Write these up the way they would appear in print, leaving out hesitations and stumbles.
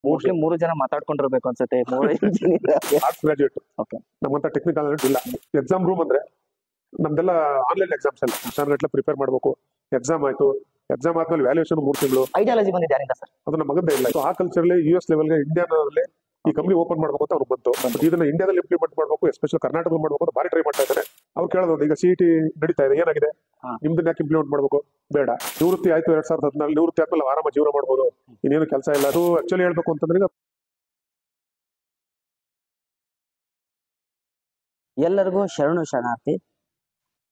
Mostly 3 ಜನ ಮಾತಾಡ್ಕೊಂಡಿರ್ಬೇಕು ಅನ್ಸುತ್ತೆ. 3 engineer arts graduate. Okay. ನಮ್ಮಂತ ಟೆಕ್ನಿಕಲ್ ಇಲ್ಲ. ಎಕ್ಸಾಮ್ ರೂಮ್ ಅಂದ್ರೆ ನಮ್ದೆಲ್ಲ ಆನ್ಲೈನ್ ಎಕ್ಸಾಮ್ಸ್ ಎಲ್ಲ ವರ್ಷಗಟ್ಟಲೆ ಪ್ರಿಪೇರ್ ಮಾಡಬೇಕು. ಎಕ್ಸಾಮ್ ಆಯ್ತು, ಎಕ್ಸಾಮ್ ಆದ್ಮೇಲೆ ವ್ಯಾಲ್ಯೂಯೇಷನ್ 3 ತಿಂಗಳು. ಐಡಿಯಾಲಜಿ ಬಂದಿದೆ ಯಾರಿಂದ ಸರ್? ಅದು ನಮ್ಮ ಮಗದ್ದೇ ಇಲ್ಲ. ಆ ಕಲ್ಚರ್ಲಿ US ಲೆವೆಲ್ಗೆ ಇಂಡಿಯಾದಲ್ಲಿ ಈ ಕಂಪ್ನಿ ಓಪನ್ ಮಾಡ್ಬೇಕು ಅಂತ ಅವ್ರು ಬಂತು. ಇದನ್ನ ಇಂಡಿಯಾದಲ್ಲಿ ಇಂಪ್ಲಿಮೆಂಟ್ ಮಾಡ್ಬೇಕು, ಎಸ್ಪೆಷಲ್ ಕರ್ನಾಟಕದಲ್ಲಿ ಮಾಡ್ಬೇಕು ಅಂತ ಭಾರಿ ಟ್ರೈ ಮಾಡ್ತಾ ಇದ್ದಾರೆ. ಅವ್ರು ಕೇಳೋದು ಈಗ CET ನಡೀತಾ ಇದೆ, ಏನಾಗಿದೆ ನಿಮ್ದನ್ನ ಯಾಕೆ ಇಂಪ್ಲಿಮೆಂಟ್ ಮಾಡ್ಬೇಕು? ಬೇಡ, ನಿವೃತ್ತಿ ಆಯ್ತು 2014 ನಿವೃತ್ತಿ ಆದ್ಮೇಲೆ ಆರಾಮ ಜೀವನ ಮಾಡ್ಬೋದು, ಇನ್ನೇನು ಕೆಲಸ ಇಲ್ಲ. ಅದು ಆಕ್ಚುಲಿ ಹೇಳ್ಬೇಕು ಅಂತಂದ್ರೆ ಈಗ ಎಲ್ಲರಿಗೂ ಶರಣು ಶರಣಾರ್ಥಿ.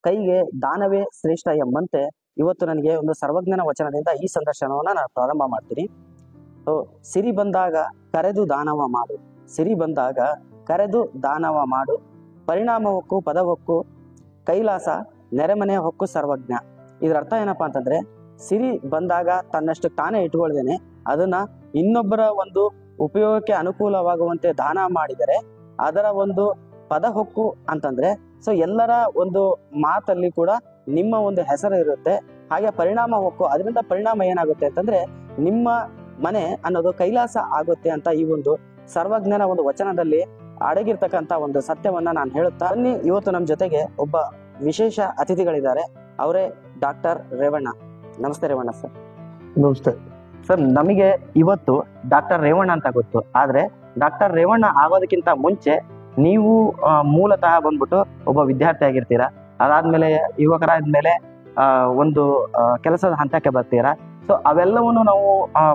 ಕೈಗೆ ದಾನವೇ ಶ್ರೇಷ್ಠ ಎಂಬಂತೆ ಇವತ್ತು ನನಗೆ ಒಂದು ಸರ್ವಜ್ಞನ ವಚನದಿಂದ ಈ ಸಂದರ್ಶನವನ್ನ ನಾನು ಪ್ರಾರಂಭ ಮಾಡ್ತೀನಿ. ಸಿರಿ ಬಂದಾಗ ಕರೆದು ದಾನವ ಮಾಡು, ಸಿರಿ ಬಂದಾಗ ಕರೆದು ದಾನವ ಮಾಡು, ಪರಿಣಾಮ ಹೊಕ್ಕು ಪದ ಹೊಕ್ಕು ಕೈಲಾಸ, ನೆರೆಮನೆ ಹೊಕ್ಕು ಸರ್ವಜ್ಞ. ಇದ್ರ ಅರ್ಥ ಏನಪ್ಪಾ ಅಂತಂದ್ರೆ, ಸಿರಿ ಬಂದಾಗ ತನ್ನಷ್ಟು ತಾನೇ ಇಟ್ಕೊಳ್ದೇನೆ ಅದನ್ನ ಇನ್ನೊಬ್ಬರ ಒಂದು ಉಪಯೋಗಕ್ಕೆ ಅನುಕೂಲವಾಗುವಂತೆ ದಾನ ಮಾಡಿದರೆ ಅದರ ಒಂದು ಪದ ಹೊಕ್ಕು ಅಂತಂದ್ರೆ ಎಲ್ಲರ ಒಂದು ಮಾತಲ್ಲಿ ಕೂಡ ನಿಮ್ಮ ಒಂದು ಹೆಸರು ಇರುತ್ತೆ. ಹಾಗೆ ಪರಿಣಾಮ ಹೊಕ್ಕು, ಅದರಿಂದ ಪರಿಣಾಮ ಏನಾಗುತ್ತೆ ಅಂತಂದ್ರೆ ನಿಮ್ಮ ಮನೆ ಅನ್ನೋದು ಕೈಲಾಸ ಆಗುತ್ತೆ ಅಂತ ಈ ಒಂದು ಸರ್ವಜ್ಞನ ಒಂದು ವಚನದಲ್ಲಿ ಅಡಗಿರ್ತಕ್ಕಂಥ ಒಂದು ಸತ್ಯವನ್ನ ನಾನು ಹೇಳುತ್ತಾ ಬನ್ನಿ. ಇವತ್ತು ನಮ್ಮ ಜೊತೆಗೆ ಒಬ್ಬ ವಿಶೇಷ ಅತಿಥಿಗಳಿದ್ದಾರೆ, ಅವರೇ ಡಾಕ್ಟರ್ ರೇವಣ್ಣ. ನಮಸ್ತೆ ರೇವಣ್ಣ ಸರ್. ನಮಸ್ತೆ ಸರ್. ನಮಗೆ ಇವತ್ತು ಡಾಕ್ಟರ್ ರೇವಣ್ಣ ಅಂತ ಗೊತ್ತು, ಆದ್ರೆ ಡಾಕ್ಟರ್ ರೇವಣ್ಣ ಆಗೋದಕ್ಕಿಂತ ಮುಂಚೆ ನೀವು ಮೂಲತಃ ಬಂದ್ಬಿಟ್ಟು ಒಬ್ಬ ವಿದ್ಯಾರ್ಥಿ ಆಗಿರ್ತೀರಾ. ಅದಾದ್ಮೇಲೆ ಯುವಕರಾದ್ಮೇಲೆ ಒಂದು ಕೆಲಸದ ಹಂತಕ್ಕೆ ಬರ್ತೀರಾ. ಅವೆಲ್ಲವನ್ನು ನಾವು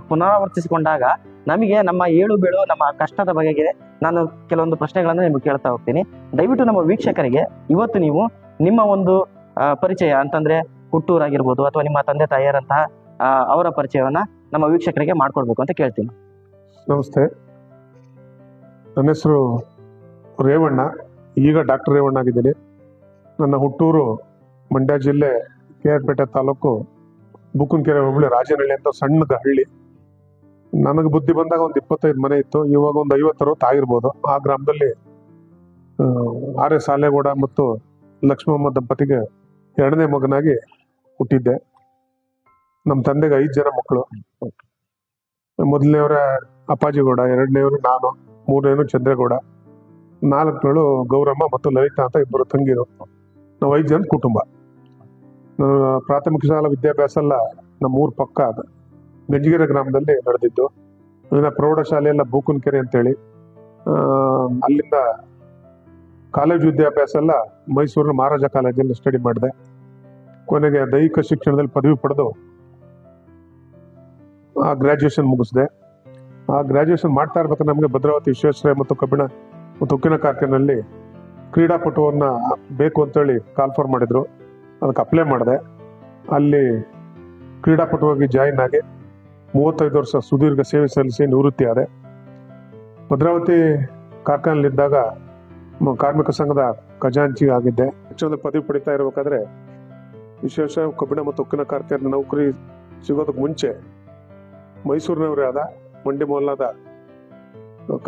ಪುನರಾವರ್ತಿಸಿಕೊಂಡಾಗ ನಮಗೆ ನಮ್ಮ ಏಳು ಬೀಳು ನಮ್ಮ ಕಷ್ಟದ ಬಗೆಗೆ ನಾನು ಕೆಲವೊಂದು ಪ್ರಶ್ನೆಗಳನ್ನ ನಿಮ್ಗೆ ಕೇಳ್ತಾ ಹೋಗ್ತೀನಿ. ದಯವಿಟ್ಟು ನಮ್ಮ ವೀಕ್ಷಕರಿಗೆ ಇವತ್ತು ನೀವು ನಿಮ್ಮ ಒಂದು ಪರಿಚಯ ಅಂತಂದ್ರೆ ಹುಟ್ಟೂರಾಗಿರ್ಬೋದು ಅಥವಾ ನಿಮ್ಮ ತಂದೆ ತಾಯಿಯರಂತಹ ಅವರ ಪರಿಚಯವನ್ನ ನಮ್ಮ ವೀಕ್ಷಕರಿಗೆ ಮಾಡ್ಕೊಡ್ಬೇಕು ಅಂತ ಕೇಳ್ತೀನಿ. ನಮಸ್ತೆ, ನನ್ನ ಹೆಸರು ರೇವಣ್ಣ. ಈಗ ಡಾಕ್ಟರ್ ರೇವಣ್ಣ ಆಗಿದ್ದೀನಿ. ನನ್ನ ಹುಟ್ಟೂರು ಮಂಡ್ಯ ಜಿಲ್ಲೆ KR ತಾಲೂಕು ಬುಕ್ಕನಕೆರೆ ಹೋಬಳಿ ರಾಜನಹಳ್ಳಿ ಅಂತ ಸಣ್ಣದ ಹಳ್ಳಿ. ನನಗೆ ಬುದ್ಧಿ ಬಂದಾಗ ಒಂದು 25 ಮನೆ ಇತ್ತು, ಇವಾಗ ಒಂದು 50-60 ಆಗಿರ್ಬೋದು. ಆ ಗ್ರಾಮದಲ್ಲಿ RS ಆಲೇಗೌಡ ಮತ್ತು ಲಕ್ಷ್ಮಮ್ಮ ದಂಪತಿಗೆ 2ನೇ ಮಗನಾಗಿ ಹುಟ್ಟಿದ್ದೆ. ನಮ್ಮ ತಂದೆಗೆ 5 ಜನ ಮಕ್ಕಳು. ಮೊದಲನೇವರ ಅಪ್ಪಾಜಿಗೌಡ, 2ನೇವರು ನಾನು, 3ನೇವರು ಚಂದ್ರೇಗೌಡ, 4ನೇಳು ಗೌರಮ್ಮ ಮತ್ತು ಲಲಿತಾ ಅಂತ 2 ತಂಗಿರು. ನಾವು 5 ಜನ ಕುಟುಂಬ. ಪ್ರಾಥಮಿಕ ಶಾಲಾ ವಿದ್ಯಾಭ್ಯಾಸ ಎಲ್ಲ ನಮ್ಮೂರ ಪಕ್ಕ ಗಂಜಿಗೆರೆ ಗ್ರಾಮದಲ್ಲಿ ನಡೆದಿದ್ದು. ಇನ್ನು ಪ್ರೌಢಶಾಲೆ ಎಲ್ಲ ಬೂಕನಕೆರೆ ಅಂತೇಳಿ, ಅಲ್ಲಿಂದ ಕಾಲೇಜು ವಿದ್ಯಾಭ್ಯಾಸ ಎಲ್ಲ ಮೈಸೂರಿನ ಮಹಾರಾಜ ಕಾಲೇಜಲ್ಲಿ ಸ್ಟಡಿ ಮಾಡಿದೆ. ಕೊನೆಗೆ ದೈಹಿಕ ಶಿಕ್ಷಣದಲ್ಲಿ ಪದವಿ ಪಡೆದು ಆ ಗ್ರಾಜ್ಯುಯೇಷನ್ ಮುಗಿಸಿದೆ. ಆ ಗ್ರಾಜ್ಯುಯೇಷನ್ ಮಾಡ್ತಾ ಇರ್ಬೇಕಾದ್ರೆ ನಮಗೆ ಭದ್ರಾವತಿ ವಿಶ್ವೇಶ್ವರಯ್ಯ ಮತ್ತು ಕಬ್ಬಿಣ ಮತ್ತು ಉಕ್ಕಿನ ಕಾರ್ಖಾನೆಯಲ್ಲಿ ಕ್ರೀಡಾಪಟುವನ್ನ ಬೇಕು ಅಂತೇಳಿ ಕಾಲ್ಫರ್ ಮಾಡಿದ್ರು. ಅದಕ್ಕೆ ಅಪ್ಲೈ ಮಾಡಿದೆ. ಅಲ್ಲಿ ಕ್ರೀಡಾಪಟುವಾಗಿ ಜಾಯಿನ್ ಆಗಿ 35 ವರ್ಷ ಸುದೀರ್ಘ ಸೇವೆ ಸಲ್ಲಿಸಿ ನಿವೃತ್ತಿ ಆದೆ. ಭದ್ರಾವತಿ ಕಾರ್ಖಾನೆಯಲ್ಲಿದ್ದಾಗ ಕಾರ್ಮಿಕ ಸಂಘದ ಖಜಾಂಚಿ ಆಗಿದ್ದೆ. ಶಿಕ್ಷಣದಲ್ಲಿ ಪದವಿ ಪಡಿತಾ ಇರಬೇಕಾದ್ರೆ ವಿಶೇಷ ಕಬ್ಬಿಣ ಮತ್ತು ಉಕ್ಕಿನ ಕಾರ್ಖಾನೆ ನೌಕರಿ ಸಿಗೋದಕ್ಕೆ ಮುಂಚೆ ಮೈಸೂರಿನವರೇ ಆದ ಮಂಡಿ ಮೊಹಲ್ಲಾದ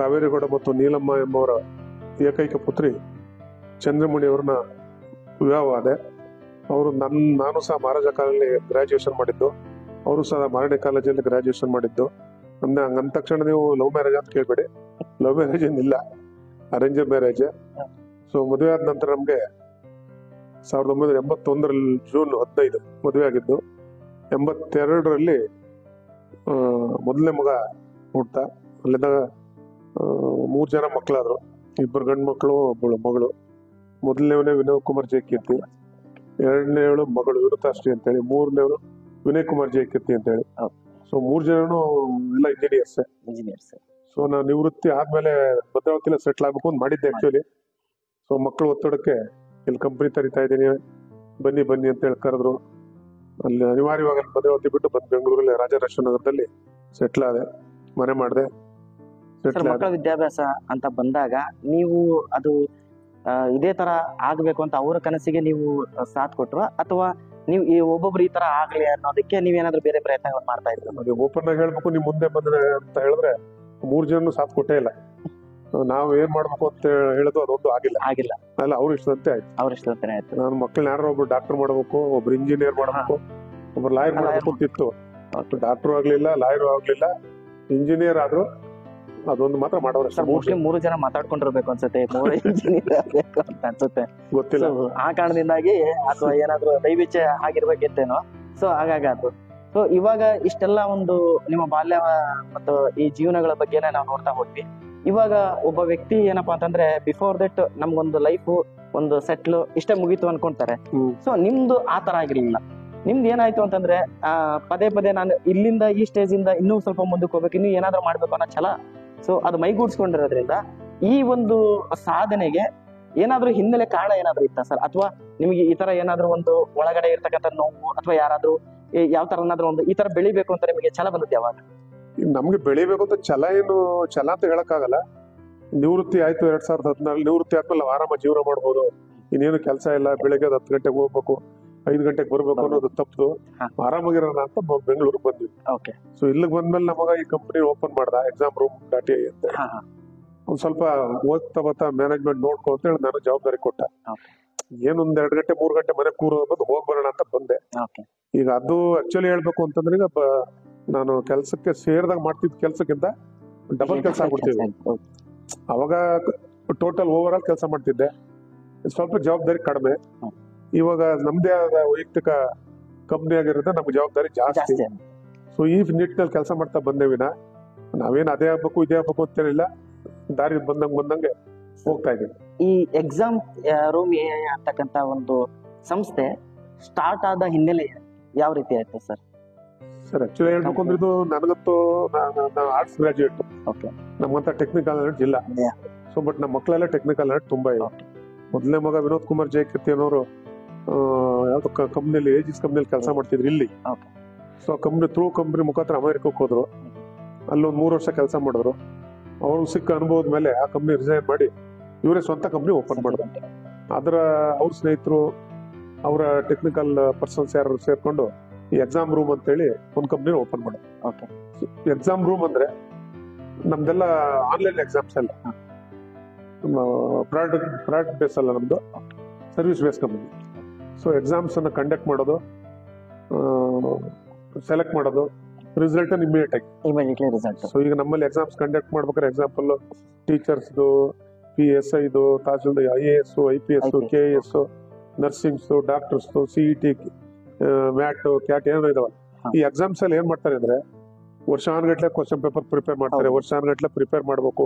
ಕಾವೇರಿಗೌಡ ಮತ್ತು ನೀಲಮ್ಮ ಎಂಬವರ ಏಕೈಕ ಪುತ್ರಿ ಚಂದ್ರಮಣಿಯವ್ರನ್ನ ವಿವಾಹವಾದೆ. ಅವರು ನಾನು ಸಹ ಮಹಾರಾಜ ಕಾಲೇಜಲ್ಲಿ ಗ್ರಾಜ್ಯುಯೇಷನ್ ಮಾಡಿದ್ದು, ಅವರು ಸಹ ಮಾರನೇ ಕಾಲೇಜಲ್ಲಿ ಗ್ರಾಜ್ಯುಯೇಷನ್ ಮಾಡಿದ್ದು. ನಮ್ದು ಹಂಗಂದ ತಕ್ಷಣ ನೀವು ಲವ್ ಮ್ಯಾರೇಜ್ ಅಂತ ಕೇಳ್ಬೇಡಿ, ಲವ್ ಮ್ಯಾರೇಜ್ ಏನಿಲ್ಲ, ಅರೇಂಜ್ ಮ್ಯಾರೇಜ್. ಮದುವೆ ಆದ ನಂತರ ನಮ್ಗೆ 1981 ಜೂನ್ 15 ಮದುವೆ ಆಗಿದ್ದು. 82ರಲ್ಲಿ ಮೊದಲನೇ ಮಗ ಹುಟ್ಟ. ಅಲ್ಲಿಂದ 3 ಜನ ಮಕ್ಕಳಾದ್ರು, 2 ಗಂಡು ಮಕ್ಕಳು, 1 ಮಗಳು. ಮೊದಲನೇವನೇ ವಿನೋದ್ ಕುಮಾರ್ ಜಯಕೀರ್ತಿ, 2ನೇವಳು ಮಗಳು ವಿರುತಾಶ್ರೀ ಅಂತೇಳಿ, 3ನೇವರು ವಿನಯ್ ಕುಮಾರ್ ಜಯಕೀರ್ತಿ ಅಂತೇಳಿ. 3 ಜನನು ಎಲ್ಲ ಇಂಜಿನಿಯರ್ಸ್. ನಾನು ನಿವೃತ್ತಿ ಆದ್ಮೇಲೆ ಭದ್ರಾವತಿಲಿ ಸೆಟ್ಲ್ ಆಗ್ಬೇಕು ಅಂತ ಮಾಡಿದ್ದೆ ಆಕ್ಚುಲಿ. ಮಕ್ಕಳು ಒತ್ತಡಕ್ಕೆ ಇಲ್ಲಿ ಕಂಪನಿ ತರಿತಾ ಇದ್ದೀನಿ, ಬನ್ನಿ ಅಂತ ಹೇಳಿ ಕರೆದ್ರು. ಅಲ್ಲಿ ಅನಿವಾರ್ಯವಾಗಿ ಭದ್ರಾವತಿ ಬಿಟ್ಟು ಬಂದು ಬೆಂಗಳೂರಲ್ಲಿ ರಾಜರಾಜೇಶ್ವರ ನಗರದಲ್ಲಿ ಸೆಟ್ಲ್ ಆದೆ, ಮನೆ ಮಾಡಿದೆ. ಮಕ್ಕಳ ವಿದ್ಯಾಭ್ಯಾಸ ಅಂತ ಬಂದಾಗ ನೀವು ಅದು ಇದೇ ತರ ಆಗ್ಬೇಕು ಅಂತ ಅವರ ಕನಸಿಗೆ ನೀವು ಸಾಥ್ ಕೊಟ್ರು, ಅಥವಾ ನೀವು ಈ ಒಬ್ಬೊಬ್ರು ಈ ತರ ಆಗ್ಲಿ ಅನ್ನೋದಕ್ಕೆ ನೀವೇನಾದ್ರೂ ಬೇರೆ ಪ್ರಯತ್ನಗಳು ಮಾಡ್ತಾ ಇದ್ರು? ಹಾಗೆ ಓಪನ್ ಆಗಿ ಹೇಳ್ಬೇಕು, ನಿಮ್ ಮುಂದೆ ಬಂದ್ರೆ ಅಂತ ಹೇಳಿದ್ರೆ 3 ಜನ ಸಾಥ್ ಕೊಟ್ಟೇ ಇಲ್ಲ. ನಾವ್ ಏನ್ ಮಾಡ್ಬೇಕು ಅಂತ ಹೇಳೋದು ಅದೊಂದು ಆಗಿಲ್ಲ ಅಲ್ಲ, ಅವ್ರ ಇಷ್ಟದಂತೆ ಆಯ್ತು. ನಾನು ಮಕ್ಕಳನ್ನ ಯಾರೋ ಒಬ್ರು ಡಾಕ್ಟರ್ ಮಾಡ್ಬೇಕು, ಒಬ್ರು ಇಂಜಿನಿಯರ್ ಮಾಡ್ಬೇಕು, ಒಬ್ರು ಲಾಯರ್ ಮಾಡ್ಬೇಕು ಅಂತಿತ್ತು. ಡಾಕ್ಟರ್ ಆಗ್ಲಿಲ್ಲ, ಲಾಯರ್ ಆಗ್ಲಿಲ್ಲ, ಇಂಜಿನಿಯರ್ ಆದ್ರು. ಅದೊಂದು ಮಾತ್ರ ಮಾಡೋರು ಸರ್ ಮೋಸ್ಟ್ಲಿ 3 ಜನ ಮಾತಾಡ್ಕೊಂಡಿರ್ಬೇಕು ಅನ್ಸುತ್ತೆ, 3 ಇಂಜಿನಿಯರ್ ಬೇಕು ಅಂತ ಅನ್ಸುತ್ತೆ ಗೊತ್ತಿಲ್ಲ. So, ಆ ಕಾರಣದಿಂದಾಗಿ ಅಥವಾ ಏನಾದ್ರು ದೈವಿಚ್ಛೆ ಆಗಿರ್ಬೇಕಿತ್ತೇನೋ, ಸೊ ಹಾಗಾಗಾತು. ಸೊ ಇವಾಗ ಇಷ್ಟೆಲ್ಲ ಒಂದು ನಿಮ್ಮ ಬಾಲ್ಯ ಮತ್ತು ಈ ಜೀವನಗಳ ಬಗ್ಗೆನೇ ನಾವು ನೋಡ್ತಾ ಹೋದ್ವಿ. ಇವಾಗ ಒಬ್ಬ ವ್ಯಕ್ತಿ ಏನಪ್ಪಾ ಅಂತಂದ್ರೆ ಬಿಫೋರ್ ದಟ್ ನಮ್ಗೊಂದು ಲೈಫ್ ಒಂದು ಸೆಟ್ಲ್ ಇಷ್ಟೇ ಮುಗೀತು ಅನ್ಕೊಂತಾರೆ. ಸೊ ನಿಮ್ದು ಆ ತರ ಆಗಿರ್ಲಿಲ್ಲ. ನಿಮ್ದು ಏನಾಯ್ತು ಅಂತಂದ್ರೆ ಪದೇ ಪದೇ ನಾನು ಇಲ್ಲಿಂದ ಈ ಸ್ಟೇಜ್ ಇಂದ ಇನ್ನೂ ಸ್ವಲ್ಪ ಮುಂದಕ್ಕೆ ಹೋಗ್ಬೇಕು, ಇನ್ನೂ ಏನಾದ್ರೂ ಮಾಡ್ಬೇಕು ಅನ್ನೋ ಛಲ, ಸೊ ಅದು ಮೈಗೂಡಿಸ್ಕೊಂಡಿರೋದ್ರಿಂದ ಈ ಒಂದು ಸಾಧನೆಗೆ ಏನಾದ್ರೂ ಹಿನ್ನೆಲೆ ಕಾರಣ ಏನಾದ್ರೂ ಇತ್ತ ಸರ್? ಅಥವಾ ನಿಮಗೆ ಈ ತರ ಏನಾದ್ರೂ ಒಂದು ಒಳಗಡೆ ಇರ್ತಕ್ಕಂಥ ನೋವು ಅಥವಾ ಯಾರಾದ್ರೂ ಯಾವ ತರ ಏನಾದ್ರೂ ಒಂದು ಈ ತರ ಬೆಳಿಬೇಕು ಅಂತ ನಿಮಗೆ ಛಲ ಬಂದದ್ದು ಯಾವಾಗ? ನಮ್ಗೆ ಬೆಳಿಬೇಕು ಅಂತ ಛಲ ಅಂತ ಹೇಳಕ್ಕಾಗಲ್ಲ. ನಿವೃತ್ತಿ ಆಯ್ತು 2014 ನಿವೃತ್ತಿ ಆದ್ಮೇಲೆ ನಾವು ಆರಾಮ ಜೀವನ ಮಾಡ್ಬೋದು, ಇನ್ನೇನು ಕೆಲಸ ಇಲ್ಲ, ಬೆಳಿಗ್ಗೆ 10 ಗಂಟೆಗೆ ಹೋಗ್ಬೇಕು, 5 ಗಂಟೆಗೆ ಬರ್ಬೇಕು ಅನ್ನೋದು ತಪ್ಪು. ಆರಾಮಾಗಿರೋಣ ಅಂತ ಬೆಂಗಳೂರಿಗೆ ಬಂದ್ವಿ. ಸೊ ಇಲ್ಲಿಗೆ ಬಂದ್ಮೇಲೆ ನಮಗ ಈ ಕಂಪನಿ ಓಪನ್ ಮಾಡ್ದ examroom.ai ಅಂತ. ಒಂದ್ ಸ್ವಲ್ಪ ಓದ್ತಾ ಬರ್ತಾ ಮ್ಯಾನೇಜ್ಮೆಂಟ್ ನೋಡ್ಕೊ ಅಂತ ಹೇಳಿ ನಾನು ಜವಾಬ್ದಾರಿ ಕೊಟ್ಟ. ಏನೊಂದ್ 2 ಗಂಟೆ 3 ಗಂಟೆ ಮನೆ ಕೂರೋದು ಬಂದು ಹೋಗ್ ಬರೋಣ ಅಂತ ಬಂದೆ. ಈಗ ಅದು ಆಕ್ಚುಲಿ ಹೇಳ್ಬೇಕು ಅಂತಂದ್ರೆ ಈಗ ನಾನು ಕೆಲ್ಸಕ್ಕೆ ಸೇರಿದಾಗ ಮಾಡ್ತಿದ್ದ ಕೆಲ್ಸಕ್ಕಿಂತ ಡಬಲ್ ಕೆಲಸ ಆಗ್ಬಿಡ್ತಿದ್ದೆ. ಅವಾಗ ಟೋಟಲ್ ಓವರ್ ಆಲ್ ಕೆಲಸ ಮಾಡ್ತಿದ್ದೆ, ಸ್ವಲ್ಪ ಜವಾಬ್ದಾರಿ ಕಡಿಮೆ. ಇವಾಗ ನಮ್ದೇ ಆದ ವೈಯಕ್ತಿಕ ಕಂಪ್ನಿ ಆಗಿರುತ್ತೆ, ನಮ್ಗೆ ಜವಾಬ್ದಾರಿ ಜಾಸ್ತಿ. ಸೊ ಈ ನಿಟ್ಟಿನಲ್ಲಿ ಕೆಲಸ ಮಾಡ್ತಾ ಬಂದೇವಿನ ನಾವೇನ್ ಅದೇ ಆಗ್ಬೇಕು ಇದೇ ಆಗ್ಬೇಕು ಅಂತೇನಿಲ್ಲ, ದಾರಿ ಬಂದಂಗೆ ಹೋಗ್ತಾ ಇದೀವಿ. ಈ ಎಕ್ಸಾಮ್ ರೂಮ್ ಅಂತಕ್ಕಂತ ಒಂದು ಸಂಸ್ಥೆ ಸ್ಟಾರ್ಟ್ ಆದ ಹಿನ್ನೆಲೆ ಯಾವ ರೀತಿ ಆಯ್ತು ಸರ್? ಸರ್ ಆಕ್ಚುಲಿ ಹೇಳ್ಬೇಕು ಅಂದ್ರೆ ಇದು ನನಗಂತೂ ಆರ್ಟ್ಸ್ ಗ್ರಾಜುಯೇಟ್, ನಮ್ಮಂತ ಟೆಕ್ನಿಕಲ್ ನಾಲೆಡ್ಜ್ ಇಲ್ಲ. ಸೊ ಬಟ್ ನಮ್ಮ ಮಕ್ಕಳೆಲ್ಲ ಟೆಕ್ನಿಕಲ್ ನಾಲೆಡ್ಜ್ ತುಂಬಾ ಇದೆ. ಮೊದಲನೇ ಮಗ ವಿನೋದ್ ಕುಮಾರ್ ಜಯಕೀರ್ತಿ ಅನ್ನೋರು ಯಾವ್ದು ಕಂಪ್ನಿಯಲ್ಲಿ ಏಜಿಸ್ ಕಂಪ್ನಿಯಲ್ಲಿ ಕೆಲಸ ಮಾಡ್ತಿದ್ರು ಇಲ್ಲಿ. ಸೊ ಕಂಪ್ನಿ ಮುಖಾಂತರ ಅಮೆರಿಕಕ್ಕೆ ಹೋದ್ರು, ಅಲ್ಲೊಂದು 3 ವರ್ಷ ಕೆಲಸ ಮಾಡಿದ್ರು. ಅವ್ರು ಸಿಕ್ಕ ಅನುಭವದ ಮೇಲೆ ಆ ಕಂಪ್ನಿ ರಿಸೈನ್ ಮಾಡಿ ಇವರೇ ಸ್ವಂತ ಕಂಪ್ನಿ ಓಪನ್ ಮಾಡಿದ್ರು. ಅದರ ಅವ್ರ ಸ್ನೇಹಿತರು ಅವರ ಟೆಕ್ನಿಕಲ್ ಪರ್ಸನ್ಸ್ ಯಾರು ಸೇರ್ಕೊಂಡು ಈ ಎಕ್ಸಾಮ್ ರೂಮ್ ಅಂತ ಹೇಳಿ ಒಂದು ಕಂಪ್ನಿ ಓಪನ್ ಮಾಡೋದು. ಎಕ್ಸಾಮ್ ರೂಮ್ ಅಂದ್ರೆ ನಮ್ದೆಲ್ಲ ಆನ್ಲೈನ್ ಎಕ್ಸಾಮ್ಸ್ ಎಲ್ಲ, ಪ್ರಾಡಕ್ಟ್ ಬೇಸ್ ಅಲ್ಲ, ನಮ್ದು service base company. So exams ಅನ್ನ ಕಂಡಕ್ಟ್ ಮಾಡೋದು, ಸೆಲೆಕ್ಟ್ ಮಾಡೋದು, ರಿಸಲ್ಟ್ ಇಮಿಡಿಯೇಟ್ಲಿ ರಿಸಲ್ಟ್. ಸೊ ಈಗ ನಮ್ಮಲ್ಲಿ ಎಕ್ಸಾಮ್ಸ್ ಕಂಡಕ್ಟ್ ಮಾಡ್ಬೇಕಾದ್ರೆ ಎಕ್ಸಾಂಪಲ್ ಟೀಚರ್ಸ್ದು, PSI, tahsildar, IAS, IPS, KS, nursings, doctors, CET, MAT, CAT ಏನೋ ಇದಾವಲ್ಲ. ಈ ಎಕ್ಸಾಮ್ಸ್ ಅಲ್ಲಿ ಏನ್ ಮಾಡ್ತಾರೆ ಅಂದ್ರೆ ವರ್ಷಾನುಗಟ್ಲೆ ಕ್ವಶನ್ ಪೇಪರ್ ಪ್ರಿಪೇರ್ ಮಾಡ್ತಾರೆ, ವರ್ಷಾನುಗಟ್ಲೆ ಪ್ರಿಪೇರ್ ಮಾಡ್ಬೇಕು.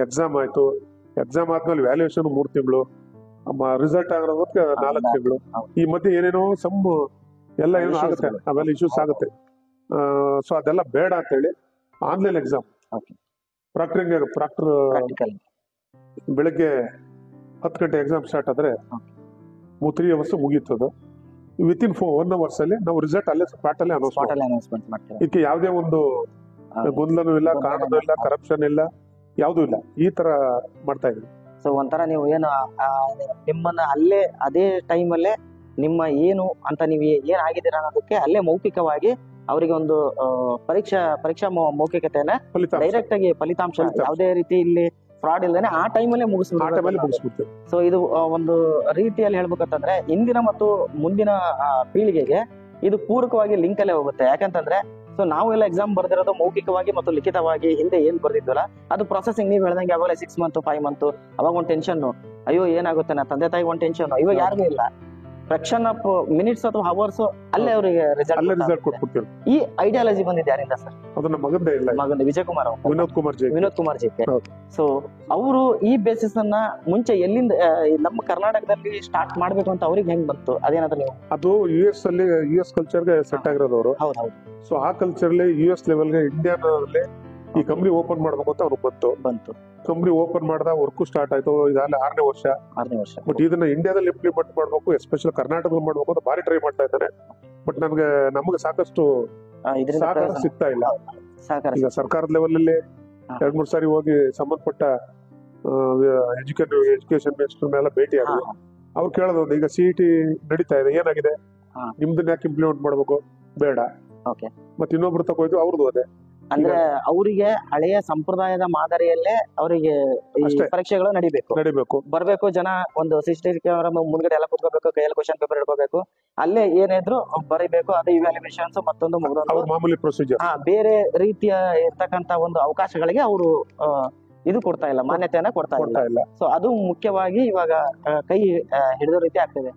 ಎಕ್ಸಾಮ್ ಆಯ್ತು, ಎಕ್ಸಾಮ್ ಆದ್ಮೇಲೆ ವ್ಯಾಲ್ಯೂಯೇಷನ್ 3 ತಿಂಗಳು, ರಿಸಲ್ಟ್ ಆಗಿರೋದಕ್ಕೆ 4 ತಿಂಗಳು. ಈ ಮಧ್ಯೆ ಏನೇನೋ ಎಲ್ಲ ಏನೋ ಆಗುತ್ತೆ, ಆಮೇಲೆ ಇಶ್ಯೂಸ್ ಆಗುತ್ತೆ. ಸೊ ಅದೆಲ್ಲ ಬೇಡ ಅಂತ ಹೇಳಿ ಆನ್ಲೈನ್ ಎಕ್ಸಾಮ್ ಪ್ರಾಕ್ಟರ್ ಬೆಳಗ್ಗೆ 10 ಗಂಟೆ ಎಕ್ಸಾಮ್ ಸ್ಟಾರ್ಟ್ ಆದ್ರೆ 3 ಅವರ್ಸ್ ಮುಗೀತದ. ವಿತಿನ್ 1 ಅವರ್ಸ್ ಅಲ್ಲಿ ನಾವು ರಿಸಲ್ಟ್ ಅಲ್ಲೇ ಸ್ಪಾಟ್ ಅಲ್ಲೇ ಅನೌನ್ಸ್ಮೆಂಟ್ ಮಾಡ್ತೀವಿ. ಇದಕ್ಕೆ ಯಾವುದೇ ಒಂದು ಗೊಂದಲನೂ ಇಲ್ಲ, ಕಾರಣನೂ ಇಲ್ಲ, ಕರಪ್ಷನ್ ಇಲ್ಲ, ಯಾವುದೂ ಇಲ್ಲ. ಈ ತರ ಮಾಡ್ತಾ ಇದ್ವಿ. ಸೊ ಒಂಥರ ನೀವು ಏನು ನಿಮ್ಮನ್ನ ಅಲ್ಲೇ ಅದೇ ಟೈಮಲ್ಲೇ ನಿಮ್ಮ ಏನು ಅಂತ ನೀವು ಏನಾಗಿದ್ದೀರ ಅನ್ನೋದಕ್ಕೆ ಅಲ್ಲೇ ಮೌಖಿಕವಾಗಿ ಅವರಿಗೆ ಒಂದು ಪರೀಕ್ಷಾ ಮೌಖಿಕತೆಯನ್ನ ಡೈರೆಕ್ಟ್ ಆಗಿ ಫಲಿತಾಂಶ ಯಾವುದೇ ರೀತಿ ಇಲ್ಲಿ ಫ್ರಾಡ್ ಇಲ್ಲದೇನೆ ಆ ಟೈಮಲ್ಲೇ ಮುಗಿಸ್ಬಿಡ್ತೀವಿ. ಸೊ ಇದು ಒಂದು ರೀತಿಯಲ್ಲಿ ಹೇಳ್ಬೇಕಂತಂದ್ರೆ ಇಂದಿನ ಮತ್ತು ಮುಂದಿನ ಪೀಳಿಗೆಗೆ ಇದು ಪೂರಕವಾಗಿ ಲಿಂಕ್ ಅಲ್ಲೇ ಹೋಗುತ್ತೆ. ಯಾಕಂತಂದ್ರೆ ಸೊ ನಾವೆಲ್ಲ ಎಕ್ಸಾಮ್ ಬರ್ದಿರೋದು ಮೌಖಿಕವಾಗಿ ಮತ್ತು ಲಿಖಿತವಾಗಿ. ಹಿಂದೆ ಏನ್ ಬರ್ದಿದ್ವಲ್ಲ ಅದು ಪ್ರೊಸೆಸಿಂಗ್ ನೀವು ಹೇಳ್ದಂಗೆ ಯಾವಾಗ 6 ಮಂತ್ 5 ಮಂತ್ ಅವಾಗ ಒಂದು ಟೆನ್ಷನ್, ಅಯ್ಯೋ ಏನಾಗುತ್ತೆ ನಾ ತಂದೆ ತಾಯಿಗೆ ಒಂದು ಟೆನ್ಷನ್. ಇವಾಗ ಯಾರಿಗೂ ಇಲ್ಲ, ಫ್ರಾಕ್ಷನ್ ಆಫ್ ಮಿನಿಟ್ಸ್ ಅಥವಾ ಅವರ್ಸ್ ಅಲ್ಲೇ ಅವರಿಗೆ ರಿಸಲ್ಟ್ ಕೊಟ್ಬಿಡ್ತೀವಿ. ಈ ಐಡಿಯಾಲಜಿ ಬಂದಿದೆ ಯಾರಿಂದ ಸರ್? ಅದು ನಮ್ಮ ಮಗಂದೇ ಇಲ್ಲ, ಮಗಂದ ವಿನೋದ್ ಕುಮಾರ್ ಜೆ. ಸೊ ಅವರು ಈ ಬೇಸಿಸ್ ಅನ್ನ ಮುಂಚೆ ಎಲ್ಲಿಂದ ನಮ್ಮ ಕರ್ನಾಟಕದಲ್ಲಿ ಸ್ಟಾರ್ಟ್ ಮಾಡ್ಬೇಕು ಅಂತ ಅವ್ರಿಗೆ ಹೆಂಗ್ ಬಂತು? ಅದೇನಾದ್ರೂ ನೀವು ಅದು US ಅಲ್ಲಿ US ಕಲ್ಚರ್ಗೆ ಸೆಟ್ ಆಗಿರೋದವರು. ಸೊ ಆ ಕಲ್ಚರ್ US ಲೆವೆಲ್ಗೆ ಇಂಡಿಯಾನಲ್ಲಿ ಈ ಕಂಪ್ನಿ ಓಪನ್ ಮಾಡ್ಬೇಕು ಅಂತ ಅವ್ರಿಗೆ ಬಂತು. ಕಂಪ್ನಿ ಓಪನ್ ಮಾಡ್ದ, ವರ್ಕ್ ಸ್ಟಾರ್ಟ್ ಆಯ್ತು. ಇದಾಗಲೇ 6ನೇ ವರ್ಷ. ಬಟ್ ಇದನ್ನ ಇಂಡಿಯಾದಲ್ಲಿ ಇಂಪ್ಲಿಮೆಂಟ್ ಮಾಡ್ಬೇಕು, ಎಸ್ಪೆಷಲಿ ಕರ್ನಾಟಕದಲ್ಲಿ ಮಾಡ್ಬೇಕು ಅಂತ ಭಾರಿ ಟ್ರೈ ಮಾಡ್ತಾ ಇದ್ದಾನೆ. ಬಟ್ ನಮ್ಗೆ ಸಾಕಷ್ಟು ಸಹಕಾರ ಸಿಗ್ತಾ ಇಲ್ಲ. ಈಗ ಸರ್ಕಾರದ ಲೆವೆಲ್ ಅಲ್ಲಿ 2-3 ಸಾರಿ ಹೋಗಿ ಸಂಬಂಧಪಟ್ಟ ಎಜುಕೇಶನ್ ಮಿನಿಸ್ಟರ್ ಮೇಲೆ ಭೇಟಿ ಆಗಿದೆ. ಅವ್ರು ಕೇಳೋದು ಈಗ CET ನಡೀತಾ ಇದೆ, ಏನಾಗಿದೆ, ನಿಮ್ದನ್ನ ಯಾಕೆ ಇಂಪ್ಲಿಮೆಂಟ್ ಮಾಡ್ಬೇಕು, ಬೇಡ. ಮತ್ತೆ ಇನ್ನೊಬ್ರು ತಗೋಯ್ತು, ಅವ್ರದ್ದು ಅದೇ. ಈಗ ಸರ್ಕಾರದ ಲೆವೆಲ್ ಅಲ್ಲಿ 2-3 ಸಾರಿ ಹೋಗಿ ಸಂಬಂಧಪಟ್ಟ ಎಜುಕೇಶನ್ ಮಿನಿಸ್ಟರ್ ಮೇಲೆ ಭೇಟಿ ಆಗಿದೆ. ಅವ್ರು ಕೇಳೋದು ಈಗ CET ನಡೀತಾ ಇದೆ, ಏನಾಗಿದೆ, ನಿಮ್ದನ್ನ ಯಾಕೆ ಇಂಪ್ಲಿಮೆಂಟ್ ಮಾಡ್ಬೇಕು, ಬೇಡ. ಅಂದ್ರೆ ಅವರಿಗೆ ಹಳೆಯ ಸಂಪ್ರದಾಯದ ಮಾದರಿಯಲ್ಲೇ ಅವರಿಗೆ ಈ ಅಷ್ಟೇ. ಪರೀಕ್ಷೆಗಳು ನಡಿಬೇಕು. ಬರ್ಬೇಕು, ಜನ ಒಂದು CCTV ಕ್ಯಾಮೆರಾ ಮುಂದ್ಗಡೆ ಎಲ್ಲ ಕೂತ್ಕೋಬೇಕು, ಕೈಯಲ್ಲಿ ಕ್ವಶನ್ ಪೇಪರ್ ಹಿಡ್ಕೋಬೇಕು, ಅಲ್ಲೇ ಏನಿದ್ರು ಬರೀಬೇಕು, ಅದು ಇವ್ಯಾಲ್ಯೂಯೇಷನ್ಸ್ ಮತ್ತೊಂದು ಮುಗಿದೊಂದು. ಅವ್ರ ಮಾಮೂಲಿ ಪ್ರೊಸೀಜರ್. ಬೇರೆ ರೀತಿಯ ಇರ್ತಕ್ಕಂತ ಒಂದು ಅವಕಾಶಗಳಿಗೆ ಅವರು ಇದು ಕೊಡ್ತಾ ಇಲ್ಲ, ಮಾನ್ಯತೆಯನ್ನ ಕೊಡ್ತಾ ಇಲ್ಲ. ಸೊ ಅದು ಮುಖ್ಯವಾಗಿ ಇವಾಗ ಕೈ ಹಿಡಿದ ರೀತಿ ಆಗ್ತಿದೆ.